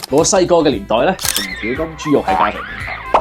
我細個嘅年代咧，紅條金豬肉係家常便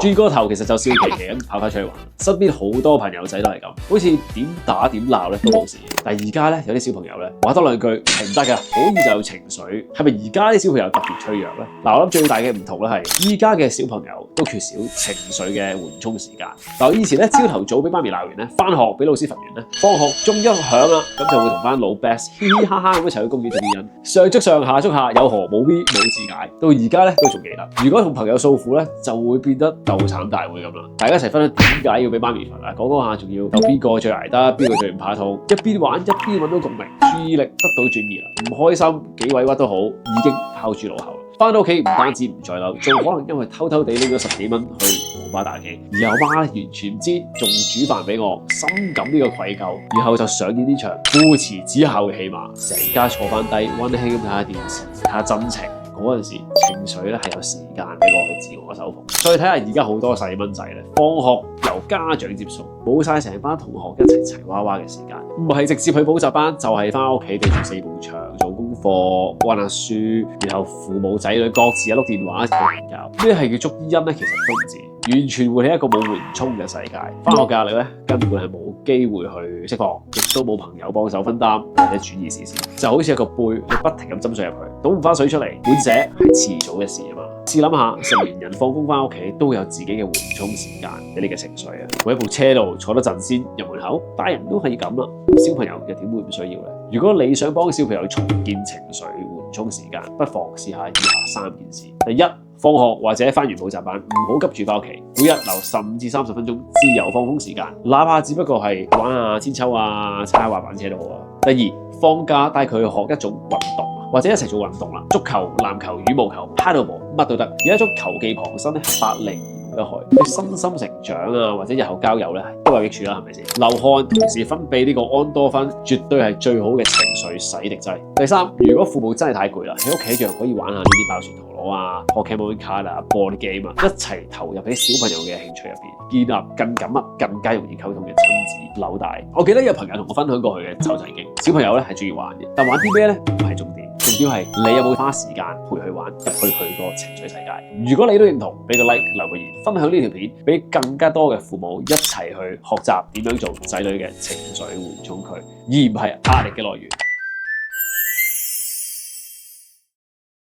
飯，轉個頭其實就笑騎騎咁跑翻出去玩。身邊好多朋友仔都係咁，好似點打點鬧咧都冇事。但係而家咧有啲小朋友咧話多兩句係唔得㗎，好易就有情緒。係咪而家啲小朋友特別脆弱咧？嗱，我諗最大嘅唔同咧係依家嘅小朋友都缺少情緒嘅緩衝時間。嗱，我以前咧朝頭早俾媽咪鬧完咧，翻學俾老師罰完咧，放學鐘一響啦，咁就會同翻老 best 嘻嘻哈哈咁一齊去公園做啲人，上足上下足下有何冇 V 冇字解。到而家咧都仲記得。如果同朋友訴苦咧，就會變得鬥慘大會咁啦，大家一齊分享點解要俾媽咪罰啊，講下仲要有邊個最捱得，邊個最唔怕痛，一邊玩一邊揾到共鳴，注意力得到轉移啦，唔開心幾委屈都好，已經拋諸腦後。翻到屋企唔單止唔再嬲，仲可能因為偷偷地拎咗10幾蚊去網吧打機，而我媽完全唔知，仲煮飯俾我，深感呢個愧疚，然後就上演呢場父慈子孝嘅戲碼，成家坐翻低溫馨咁睇下電視，睇下真情。嗰陣時情緒咧係有時間俾我去自我修復。再睇下而家好多細蚊仔咧，放學由家長接送，冇晒成班同學一齊齊娃娃嘅時間，唔係直接去補習班，就係翻屋企對住4埲牆做功課、溫下書，然後父母仔女各自一碌電話做瞓覺。咩係叫捉伊人咧？其實都唔知，完全活喺一個冇緩衝嘅世界。翻學嘅壓力咧根本係冇機會去釋放，亦都冇朋友幫手分擔或者轉移視線，就好似一個杯，你不停咁斟水入去，倒唔翻水出嚟，滿瀉係遲早嘅事啊嘛。試諗下，成年人放工翻屋企都有自己嘅緩衝時間俾你嘅情緒啊。喺部車度坐得陣先入門口，大人都可以咁啦，小朋友又點會唔需要咧？如果你想幫小朋友重建情緒緩衝時間，不妨試下以下3件事。第一，放學或者翻完補習班，唔好急住翻屋企，每日留15至30分鐘自由放風時間，哪怕只不過係玩下千秋啊、踩下滑板車都好啊。第二，放假帶佢去學一種運動，或者一齊做運動啦，足球、籃球、羽毛球、paddleball 乜都得。有一種球技傍身咧，百利而無一害，對身心成長啊，或者日後交友咧都有益處啦，係咪先？流汗同時分泌呢個安多酚，絕對係最好嘅情緒洗滌劑。第三，如果父母真係太攰啦，喺屋企一樣可以玩下呢啲爆旋陀螺啊、Pokemon card 啊、board game 啊，一齊投入喺小朋友嘅興趣入邊，建立更緊密、更加容易溝通嘅親子紐帶。我記得有朋友同我分享過佢嘅走仔經，小朋友咧係中意玩嘅，但玩啲咩咧唔係重點，重點係你有冇花時間陪佢玩，入去佢個情緒世界。如果你都認同，俾個 like 留個言，分享呢條片俾更加多嘅父母一齊去學習點樣做仔女嘅情緒緩衝區，而唔係壓力嘅來源。